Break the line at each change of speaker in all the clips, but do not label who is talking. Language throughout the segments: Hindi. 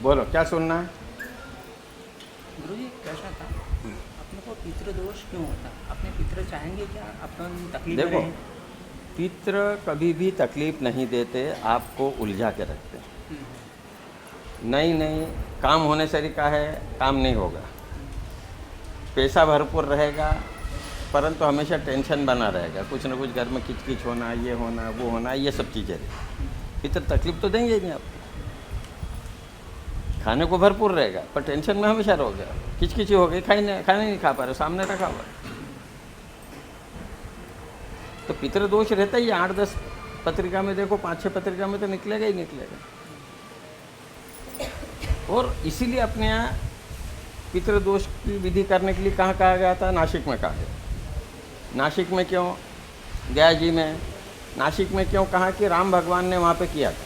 बोलो क्या सुनना है।
गुरुजी एक प्रश्न था, अपने को पितृ दोष क्यों होता है? अपने पितृ चाहेंगे क्या अपन तकलीफ में
देखो,
रहें?
पितृ कभी भी तकलीफ नहीं देते, आपको उलझा के रखते हैं। नहीं नहीं, काम होने से तरीका है, काम नहीं होगा। पैसा भरपूर रहेगा, परंतु हमेशा टेंशन बना रहेगा, कुछ ना कुछ घर में किचकिच होना, ये होना, वो होना, ये सब चीज़ें रहेगी। पितृ तकलीफ तो देंगे ही नहीं आपको। खाने को भरपूर रहेगा पर टेंशन में हमेशा रहोगे, किचकिची हो गई, खाने नहीं खा पा रहे, सामने रखा हुआ है। तो पितृ दोष रहता ही 8-10 पत्रिका में, देखो 5-6 पत्रिका में तो निकलेगा ही निकलेगा। और इसीलिए अपने यहाँ पितृ दोष की विधि करने के लिए कहाँ कहा गया था? नासिक में कहा गया। नासिक में क्यों? गया जी में। नासिक में क्यों कहा? कि राम भगवान ने वहाँ पे किया था,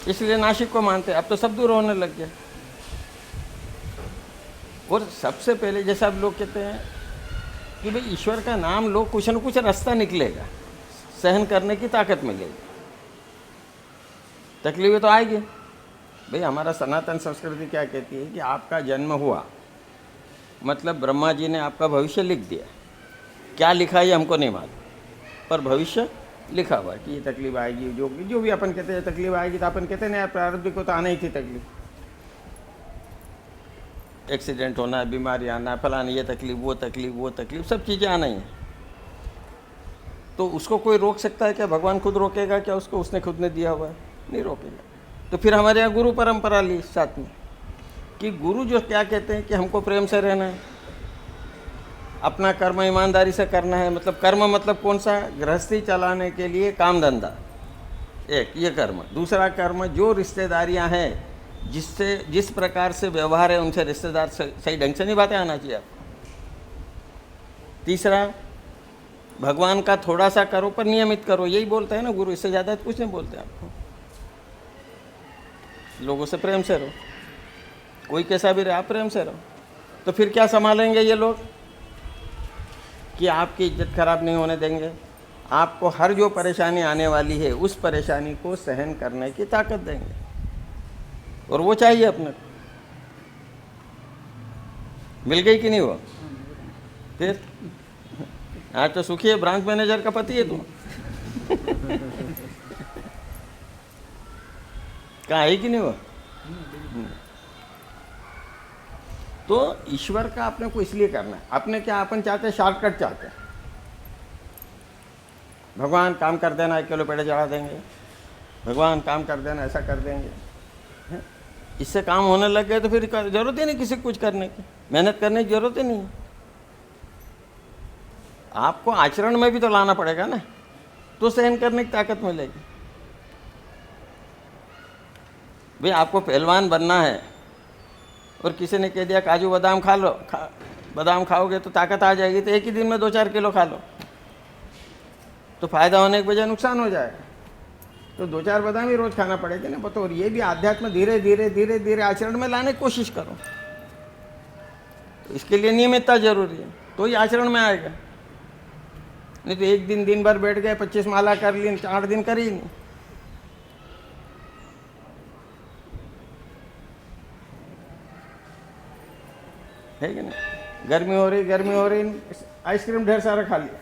इसलिए नासिक को मानते। अब तो सब दूर होने लग गए। और सबसे पहले जैसा अब लोग कहते हैं कि भाई ईश्वर का नाम लो, कुछ न कुछ रास्ता निकलेगा, सहन करने की ताकत मिलेगी। तकलीफें तो आएगी भाई। हमारा सनातन संस्कृति क्या कहती है कि आपका जन्म हुआ मतलब ब्रह्मा जी ने आपका भविष्य लिख दिया। क्या लिखा है हमको नहीं मालूम, पर भविष्य लिखा हुआ है कि ये तकलीफ आएगी। जो भी अपन कहते हैं तकलीफ आएगी, तो अपन कहते हैं ना प्रारब्ध को तो आना ही थी तकलीफ। एक्सीडेंट होना, बीमारी आना, फलानी ये तकलीफ, वो तकलीफ, सब चीज़ें आना ही है। तो उसको कोई रोक सकता है क्या? भगवान खुद रोकेगा क्या उसको? उसने खुद ने दिया हुआ है, नहीं रोकेगा। तो फिर हमारे यहाँ गुरु परंपरा ली साथ में कि गुरु जो क्या कहते हैं कि हमको प्रेम से रहना है, अपना कर्म ईमानदारी से करना है। मतलब कर्म मतलब कौन सा? गृहस्थी चलाने के लिए काम धंधा, एक ये कर्म। दूसरा कर्म जो रिश्तेदारियां हैं, जिस प्रकार से व्यवहार है उनसे रिश्तेदार सही ढंग से निभाते आना चाहिए आपको। तीसरा भगवान का थोड़ा सा करो पर नियमित करो, यही बोलते हैं ना गुरु, इससे ज़्यादा कुछ नहीं बोलते आपको। लोगों से प्रेम से रहो, कोई कैसा भी रहे आप प्रेम से रहो। तो फिर क्या संभालेंगे ये लोग कि आपकी इज्जत खराब नहीं होने देंगे, आपको हर जो परेशानी आने वाली है उस परेशानी को सहन करने की ताकत देंगे। और वो चाहिए अपने को। मिल गई कि नहीं वो? फिर आज तो सुखी है, ब्रांच मैनेजर का पति है तुम। कहाँ है कि नहीं वो? तो ईश्वर का अपने को इसलिए करना है। अपने क्या अपन चाहते हैं? शॉर्टकट चाहते हैं। भगवान काम कर देना, 1 किलो पेड़े चढ़ा देंगे, भगवान काम कर देना, ऐसा कर देंगे। इससे काम होने लग गए तो फिर जरूरत ही नहीं किसी को कुछ करने की, मेहनत करने की जरूरत ही नहीं है। आपको आचरण में भी तो लाना पड़ेगा ना, तो सहन करने की ताकत मिलेगी। भाई आपको पहलवान बनना है और किसी ने कह दिया काजू बादाम खा लो, बादाम खाओगे तो ताकत आ जाएगी, तो एक ही दिन में 2-4 किलो खा लो, तो फायदा होने के बजाय नुकसान हो जाएगा। तो 2-4 बादाम ही रोज खाना पड़ेगा ना। बताओ, ये भी आध्यात्म धीरे धीरे धीरे धीरे आचरण में लाने की कोशिश करो। तो इसके लिए नियमितता जरूरी है, तो ही आचरण में आएगा। नहीं तो एक दिन भर बैठ गए, 25 माला कर ली, 8 दिन करी नहीं। है कि नहीं? गर्मी हो रही, आइसक्रीम ढेर सारा खा लिया,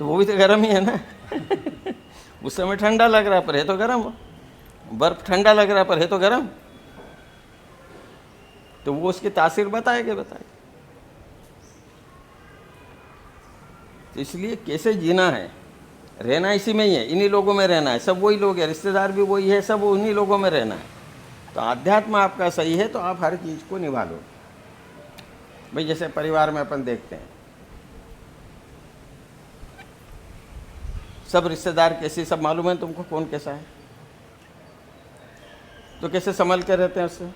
तो वो भी तो गर्म ही है ना। उस समय ठंडा लग रहा है पर है तो गर्म। बर्फ ठंडा लग रहा है पर है तो गर्म। तो वो उसकी तासीर बताएगा। तो इसलिए कैसे जीना है, रहना इसी में ही है, इन्हीं लोगों में रहना है। सब वही लोग हैं, रिश्तेदार भी वही है, सब उन्हीं लोगों में रहना है। तो आध्यात्म आपका सही है तो आप हर चीज़ को निभा लो। भाई जैसे परिवार में अपन देखते हैं, सब रिश्तेदार कैसे, सब मालूम है तुमको कौन कैसा है, तो कैसे संभल के रहते हैं उससे।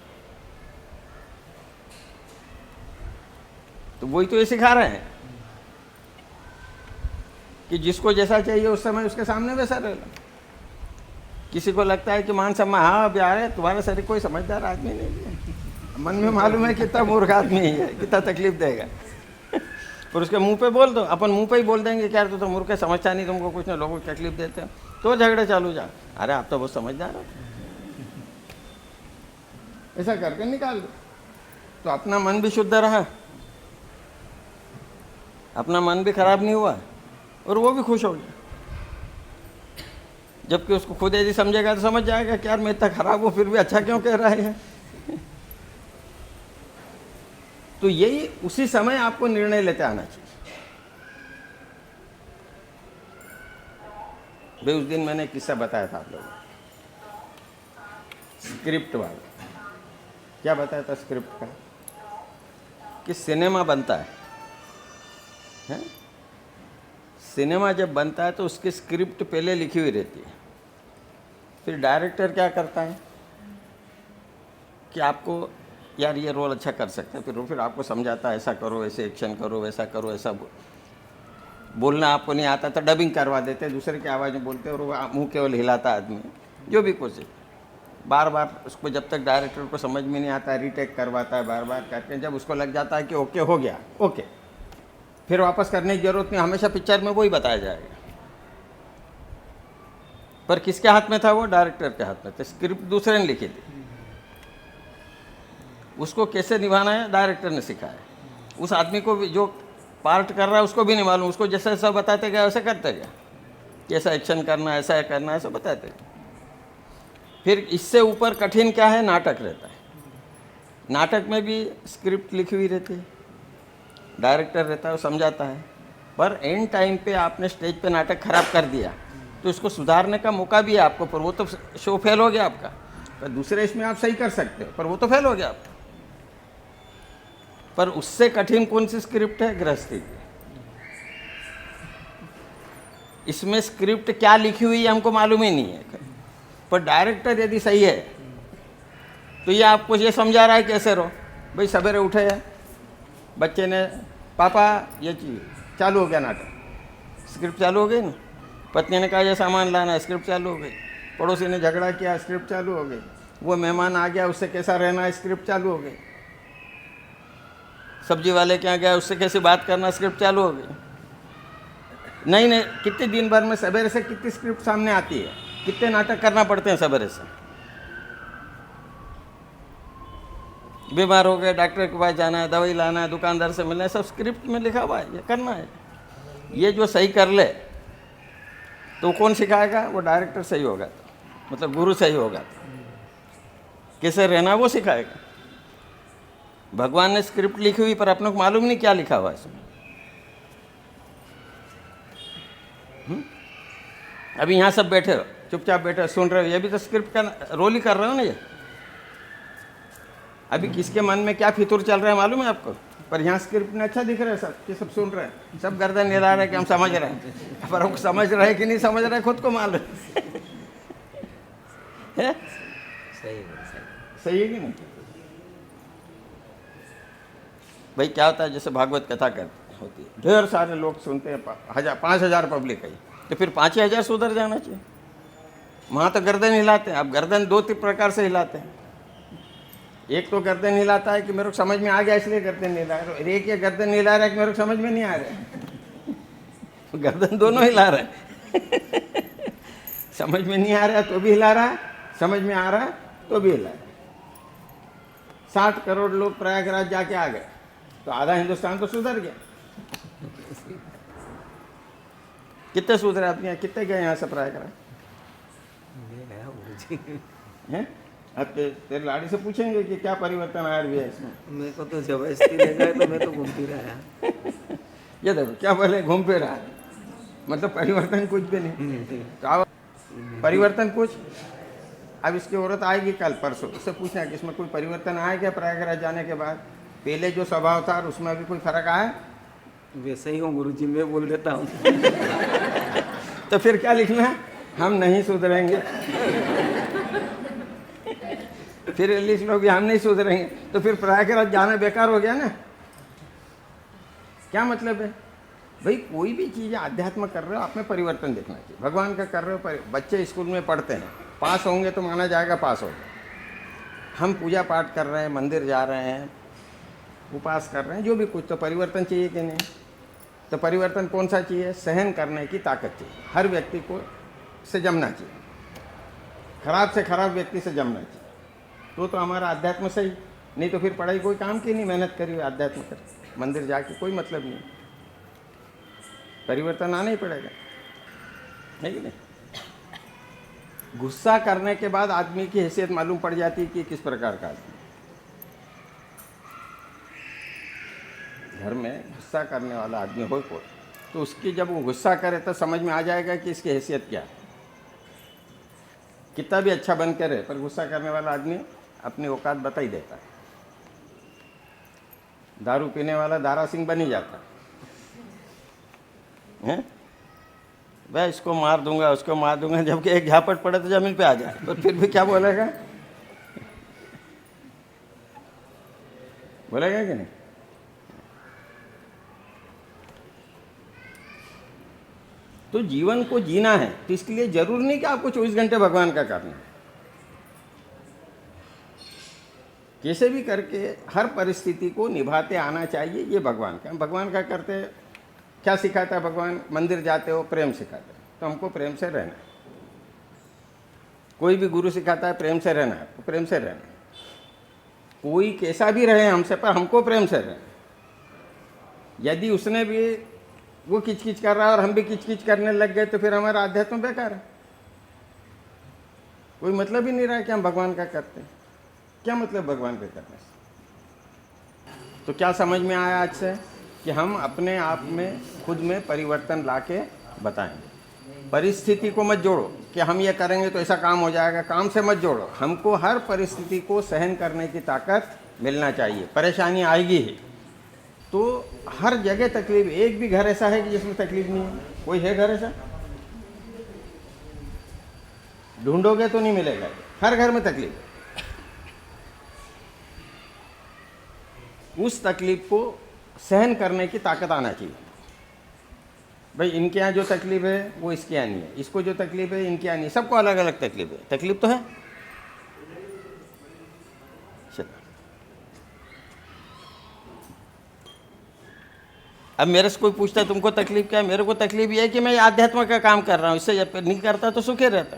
तो वही तो ये सिखा रहे हैं कि जिसको जैसा चाहिए उस समय उसके सामने वैसा रहना। किसी को लगता है कि मान सम्मान, हाँ अब यार तुम्हारा शरीर कोई समझदार आदमी नहीं है, मन में मालूम है कितना मूर्ख आदमी है, कितना तकलीफ देगा। और उसके मुंह पे बोल दो, अपन मुंह पे ही बोल देंगे कि यार तू तो मूर्ख है, समझता नहीं, तुमको कुछ ना, लोगों को तकलीफ देते हो। तो झगड़े चालू जा। अरे आप तो बहुत समझदार हो, ऐसा करके निकाल दो, तो अपना मन भी शुद्ध रहा, अपना मन भी खराब नहीं हुआ और वो भी खुश हो गया। जबकि उसको खुद यदि समझेगा तो समझ जाएगा कि यार मैं इतना खराब हूँ फिर भी अच्छा क्यों कह रहा है। तो यही उसी समय आपको निर्णय लेते आना चाहिए। भाई उस दिन मैंने किस्सा बताया था आप लोगों को, स्क्रिप्ट वाला। क्या बताया था स्क्रिप्ट का? कि सिनेमा बनता है? सिनेमा जब बनता है तो उसकी स्क्रिप्ट पहले लिखी हुई रहती है। फिर डायरेक्टर क्या करता है कि आपको यार ये रोल अच्छा कर सकते हैं, फिर आपको समझाता है ऐसा करो, ऐसे एक्शन करो, वैसा करो, ऐसा बोलना आपको नहीं आता तो डबिंग करवा देते हैं, दूसरे की आवाज़ में बोलते हैं और वो मुंह केवल हिलाता आदमी, जो भी कोशिश बार बार उसको जब तक डायरेक्टर को समझ में नहीं आता रीटेक करवाता है बार बार करके। जब उसको लग जाता है कि ओके हो गया, ओके, फिर वापस करने की जरूरत नहीं, हमेशा पिक्चर में वही बताया जाएगा। पर किसके हाथ में था वो? डायरेक्टर के हाथ में था। स्क्रिप्ट दूसरे ने लिखी थी, उसको कैसे निभाना है डायरेक्टर ने सिखाया। उस आदमी को भी जो पार्ट कर रहा है उसको भी नहीं मालूम, उसको जैसा जैसा बताते गया वैसे करते गया, कैसा एक्शन करना है, ऐसा करना है, ऐसा बताते गए। फिर इससे ऊपर कठिन क्या है? नाटक रहता है। नाटक में भी स्क्रिप्ट लिखी हुई रहती है, डायरेक्टर रहता है वो समझाता है, पर एंड टाइम पे आपने स्टेज पे नाटक खराब कर दिया तो इसको सुधारने का मौका भी है आपको, पर वो तो शो फेल हो गया आपका। पर दूसरे इसमें आप सही कर सकते हो, पर वो तो फेल हो गया आपका। पर उससे कठिन कौन सी स्क्रिप्ट है? गृहस्थी की। इसमें स्क्रिप्ट क्या लिखी हुई है हमको मालूम ही नहीं है, पर डायरेक्टर यदि सही है तो ये आपको ये समझा रहा है कैसे रहो। भाई सवेरे उठे हैं, बच्चे ने पापा ये चीज़, चालू हो गया नाटक, स्क्रिप्ट चालू हो गई ना। पत्नी ने कहा ये सामान लाना है, स्क्रिप्ट चालू हो गई। पड़ोसी ने झगड़ा किया, स्क्रिप्ट चालू हो गई। वो मेहमान आ गया, उससे कैसा रहना है, स्क्रिप्ट चालू हो गई। सब्जी वाले के यहाँ गया, उससे कैसे बात करना, स्क्रिप्ट चालू हो गई। नहीं कितने दिन भर में सवेरे से कितनी स्क्रिप्ट सामने आती है, कितने नाटक करना पड़ते हैं सवेरे से। बीमार हो गए, डॉक्टर के पास जाना है, दवाई लाना है, दुकानदार से मिलना है, सब स्क्रिप्ट में लिखा हुआ है, ये करना है। ये जो सही कर ले तो कौन सिखाएगा? वो डायरेक्टर सही होगा तो, मतलब गुरु सही होगा तो कैसे रहना वो सिखाएगा। भगवान ने स्क्रिप्ट लिखी हुई पर अपने को मालूम नहीं क्या लिखा हुआ इसमें। अभी यहाँ सब बैठे हो, चुपचाप बैठे हो, सुन रहे हो, ये भी तो स्क्रिप्ट का रोल ही कर रहे हो ना। ये अभी किसके मन में क्या फितूर चल रहा है मालूम है आपको? पर यहाँ स्क्रिप्ट में अच्छा दिख रहा है सब, कि सब सुन रहे हैं, सब गर्दन हिला रहे हैं कि हम समझ रहे हैं, पर हम समझ रहे हैं कि नहीं समझ रहे हैं खुद को मालूम है। सही है कि नहीं? भाई क्या होता है, जैसे भागवत कथा होती है, ढेर सारे लोग सुनते हैं, 5,000 पब्लिक है, तो फिर 5,000 सुधर जाना चाहिए। वहाँ तो गर्दन हिलाते हैं। अब गर्दन 2 प्रकार से हिलाते हैं। एक तो गर्दन हिलाता है कि मेरे को समझ में आ गया इसलिए गर्दन हिला रहा है, एक ये गर्दन हिला रहा है कि मेरे को समझ में नहीं आ रहा है। गर्दन दोनों हिला रहा है। समझ में नहीं आ रहा है तो भी हिला रहा है, समझ में आ रहा है तो भी हिला रहा है। 60 करोड़ लोग प्रयागराज जाके आ गए तो आधा हिंदुस्तान तो सुधर गया। कितने सुधरे आपके यहाँ? कितने गए यहाँ से प्रयागराज? हैं? अब तेरे लाड़ी से पूछेंगे कि क्या परिवर्तन आया भी है इसमें।
मेरे को तो जबरदस्ती ले गए तो मैं तो घूम फिर आया।
ये देखो क्या बोले, घूम फिर रहा है, मतलब परिवर्तन कुछ भी नहीं। तो अब परिवर्तन कुछ, अब इसकी औरत आएगी कल परसों, उससे पूछना कि इसमें कोई परिवर्तन आया क्या प्रयागराज जाने के बाद? पहले जो स्वभाव था उसमें अभी कोई फर्क आया?
वैसे ही हूँ गुरुजी, मैं बोल देता हूँ।
तो फिर क्या लिखना है? हम नहीं सुधरेंगे। फिर लिख लो कि हम नहीं सुधरेंगे, तो फिर प्रयागराज जाना बेकार हो गया ना। क्या मतलब है भाई? कोई भी चीज़ आध्यात्म कर रहे हो, आप में परिवर्तन देखना चाहिए। भगवान का कर रहे हो, बच्चे स्कूल में पढ़ते हैं, पास होंगे तो माना जाएगा पास हो गए। हम पूजा पाठ कर रहे हैं, मंदिर जा रहे हैं, उपास कर रहे हैं, जो भी कुछ, तो परिवर्तन चाहिए कि नहीं? तो परिवर्तन कौन सा चाहिए? सहन करने की ताकत चाहिए। हर व्यक्ति को से जमना चाहिए, खराब से खराब व्यक्ति से जमना चाहिए, तो हमारा अध्यात्म सही। नहीं तो फिर पढ़ाई कोई काम की नहीं, मेहनत करी हुई अध्यात्म कर, मंदिर जाके कोई मतलब नहीं, परिवर्तन आना ही पड़ेगा, है कि नहीं। गुस्सा करने के बाद आदमी की हैसियत मालूम पड़ जाती है कि किस प्रकार का आदमी। घर में गुस्सा करने वाला आदमी हो कोई, तो उसकी जब वो गुस्सा करे तो समझ में आ जाएगा कि इसकी हैसियत क्या है। कितना भी अच्छा बन के रहे, पर गुस्सा करने वाला आदमी अपनी औकात बता ही देता है। दारू पीने वाला दारा सिंह बन ही जाता है, भाई इसको मार दूंगा उसको मार दूंगा, जबकि एक झापट पड़े तो जमीन पे आ जाए, तो फिर भी क्या बोलेगा, बोलेगा कि नहीं। तो जीवन को जीना है तो इसके लिए जरूर नहीं कि आपको 24 घंटे भगवान का करना है। कैसे भी करके हर परिस्थिति को निभाते आना चाहिए, ये भगवान का। भगवान का करते क्या सिखाता है भगवान, मंदिर जाते हो प्रेम सिखाते हैं, तो हमको प्रेम से रहना है। कोई भी गुरु सिखाता है प्रेम से रहना है, तो प्रेम से रहना है। कोई कैसा भी रहे हमसे, पर हमको प्रेम से रहना। यदि उसने भी वो किचकिच कर रहा है और हम भी किचकिच करने लग गए, तो फिर हमारा अध्यात्म बेकार है। कोई मतलब ही नहीं रहा कि हम भगवान का करते हैं। क्या मतलब भगवान के करने से? तो क्या समझ में आया आज से कि हम अपने आप में खुद में परिवर्तन लाके बताएंगे। परिस्थिति को मत जोड़ो कि हम ये करेंगे तो ऐसा काम हो जाएगा, काम से मत जोड़ो। हमको हर परिस्थिति को सहन करने की ताकत मिलना चाहिए। परेशानी आएगी ही, तो हर जगह तकलीफ। एक भी घर ऐसा है कि जिसमें तकलीफ नहीं है? कोई है घर ऐसा? ढूंढोगे तो नहीं मिलेगा। हर घर में तकलीफ है। उस तकलीफ को सहन करने की ताकत आना चाहिए। भाई इनके यहाँ जो तकलीफ है वो इसके यहाँ नहीं है, इसको जो तकलीफ है इनके यहाँ नहीं, सबको अलग अलग तकलीफ है। तकलीफ तो है। चलो, अब मेरे से कोई पूछता है तुमको तकलीफ क्या है, मेरे को तकलीफ ये है कि मैं आध्यात्म का काम कर रहा हूँ, इससे जब नहीं करता तो सुखी रहता।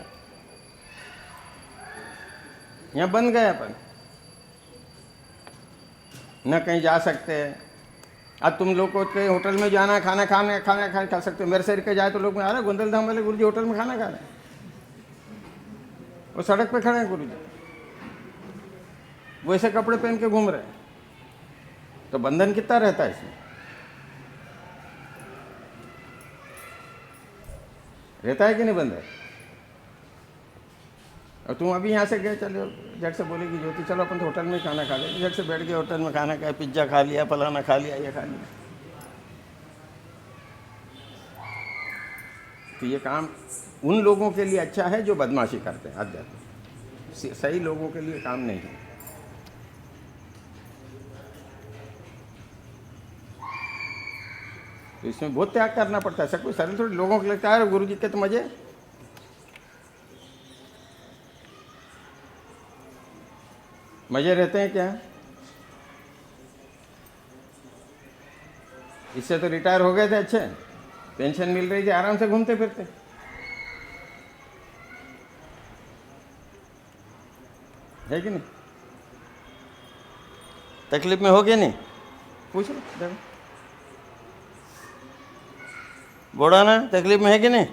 यहाँ बन गए अपन, न कहीं जा सकते हैं। अब तुम लोग को के होटल में जाना, खाना खा सकते हो। मेरे शरीर के जाए तो लोग में आ रहे गोंदल धाम वाले गुरुजी होटल में खाना खा रहे हैं, वो सड़क पे खड़े हैं गुरुजी, वो ऐसे कपड़े पहन के घूम रहे हैं। तो बंधन कितना रहता है इसमें? रहता है कि नहीं बंधन? और तुम अभी यहाँ से गए, चलो झट से बोलेगी ज्योति चलो अपन तो होटल में खाना खा लें। झट से बैठ गए होटल में खाना खाया, पिज्ज़ा खा लिया, फलाना खा लिया, ये खा लिया। तो ये काम उन लोगों के लिए अच्छा है जो बदमाशी करते हैं। अध्यात्म सही लोगों के लिए काम नहीं है। तो इसमें बहुत त्याग करना पड़ता है। सब कोई सरल थोड़ी। लोगों को लगता है गुरु जी के तो मजे, मजे रहते हैं क्या? इससे तो रिटायर हो गए थे, अच्छे पेंशन मिल रही थी, आराम से घूमते फिरते। है कि नहीं? तकलीफ में हो गया नहीं? पूछ लो, देखो बोड़ा ना तकलीफ में है कि नहीं?